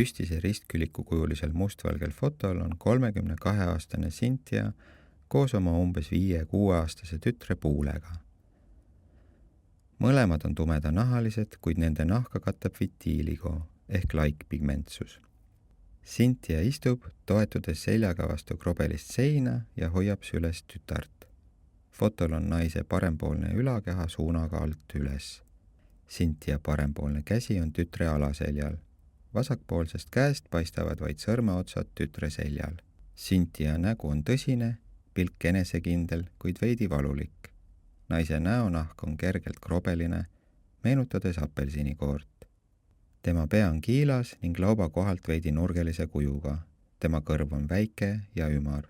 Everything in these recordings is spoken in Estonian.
Püstise ristkülikukujulisel mustvalgel fotol on 32-aastane Cynthia koos oma umbes 5-6-aastase tütre Puulega. Mõlemad on tumedanahalised, kuid nende nahka katab vitiiligo ehk laikpigmentsus. Cynthia istub, toetudes seljaga vastu krobelist seina ja hoiab süles tütart. Fotol on naise parempoolne ülakeha suunaga alt üles. Cynthia parempoolne käsi on tütre alaseljal. Vasakpoolsest käest paistavad vaid sõrmeotsad tütre seljal. Cynthia nägu on tõsine, pilk enesekindel, kuid veidi valulik. Naise näonahk on kergelt krobeline, meenutades apelsinikoort. Tema pea on kiilas ning lauba kohalt veidi nurgelise kujuga. Tema kõrv on väike ja ümar.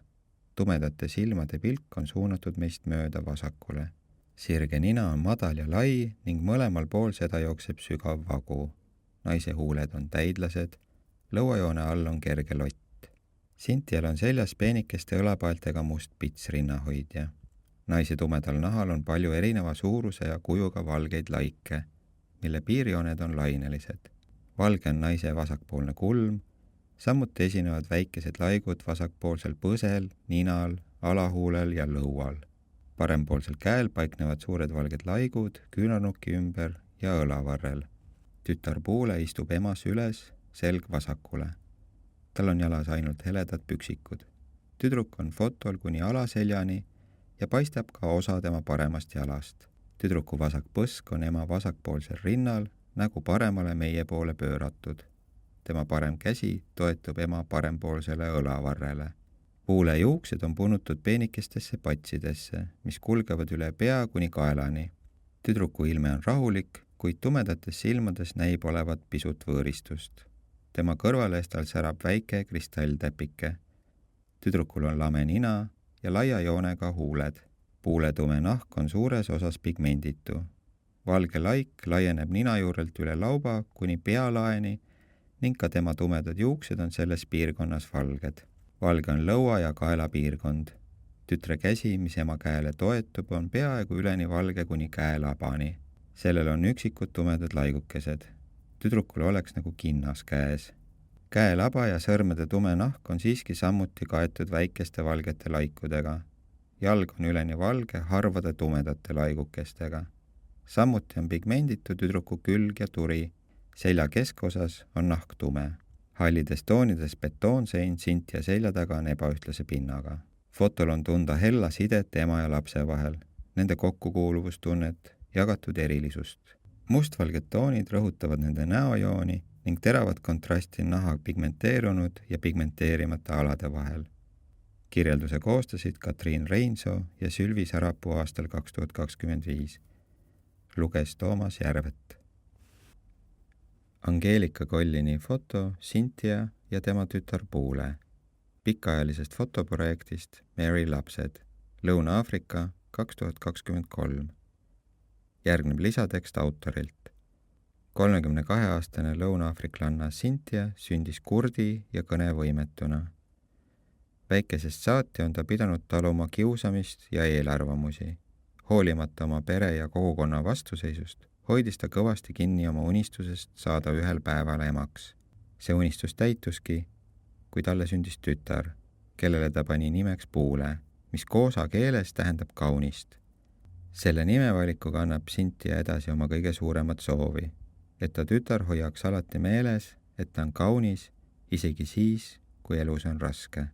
Tumedate silmade pilk on suunatud meist mööda vasakule. Sirge nina on madal ja lai ning mõlemal pool seda jookseb sügav vagu. Naise huuled on täidlased, lõuajoone all on kerge lott. Cynthial on seljas peenikeste õlapaeltega must pitsrinnahoidja. Naise tumedal nahal on palju erineva suuruse ja kujuga valgeid laike, mille piirjooned on lainelised. Valge on naise vasakpoolne kulm, samuti esinevad väikesed laigud vasakpoolsel põsel, ninal, alahuulel ja lõual. Parempoolsel käel paiknevad suured valged laigud küünarnuki ümber ja õlavarrel. Tütar Puule istub emas üles, selg vasakule. Tal on jalas ainult heledad püksikud. Tüdruk on fotol kuni alaseljani ja paistab ka osa tema paremast jalast. Tüdruku vasak põsk on ema vasakpoolsel rinnal, nägu paremale meie poole pööratud. Tema parem käsi toetub ema parempoolsele õlavarrele. Puule juuksed on punutud peenikestesse patsidesse, mis kulgevad üle pea kuni kaelani. Tüdruku ilme on rahulik, kuid tumedates silmades näib olevat pisut võõristust. Tema kõrvalestal särab väike kristalltäpike. Tüdrukul on lame nina ja laia joonega huuled. Puule tume nahk on suures osas pigmenditu. Valge laik laieneb nina juurelt üle lauba kuni pealaeni ning ka tema tumedad juuksed on selles piirkonnas valged. Valge on lõua ja kaela piirkond. Tütre käsi, mis ema käele toetub, on peaaegu üleni valge kuni käelabani. Sellel on üksikud tumedad laigukesed. Tüdrukul oleks nagu kinnas käes. Käelaba ja sõrmede tume nahk on siiski samuti kaetud väikeste valgete laikudega. Jalg on üleni valge harvade tumedate laigukestega. Samuti on pigmenditu tüdruku külg ja turi. Selja keskosas on nahk tume. Hallides toonides betoonsein Cynthia selja taga on ebaühtlase pinnaga. Fotol on tunda hella sidet ema ja lapse vahel, nende kokkukuuluvustunnet, jagatud erilisust. Mustvalged toonid rõhutavad nende näojooni ning teravad kontrasti naha pigmenteerunud ja pigmenteerimata alade vahel. Kirjelduse koostasid Katriin Reinsoo ja Sylvi Sarapuu aastal 2025. Luges Toomas Järvet. Angeelika Kollini foto Cynthia ja tema tütar Puule. Pikaajalisest fotoprojektist Mary lapsed, Lõuna-Aafrika 2023. Järgneb lisatekst autorilt. 32-aastane lõuna-aafriklanna Cynthia sündis kurdi ja kõnevõimetuna. Väikesest saati on ta pidanud taluma kiusamist ja eelarvamusi. Hoolimata oma pere ja kogukonna vastuseisust, hoidis ta kõvasti kinni oma unistusest saada ühel päeval emaks. See unistus täituski, kui talle sündis tütar, kellele ta pani nimeks Puule, mis koosa keeles tähendab kaunist. Selle nimevalikuga annab Cynthia edasi oma kõige suuremat soovi, et ta tütar hoiaks alati meeles, et ta on kaunis, isegi siis, kui elus on raske.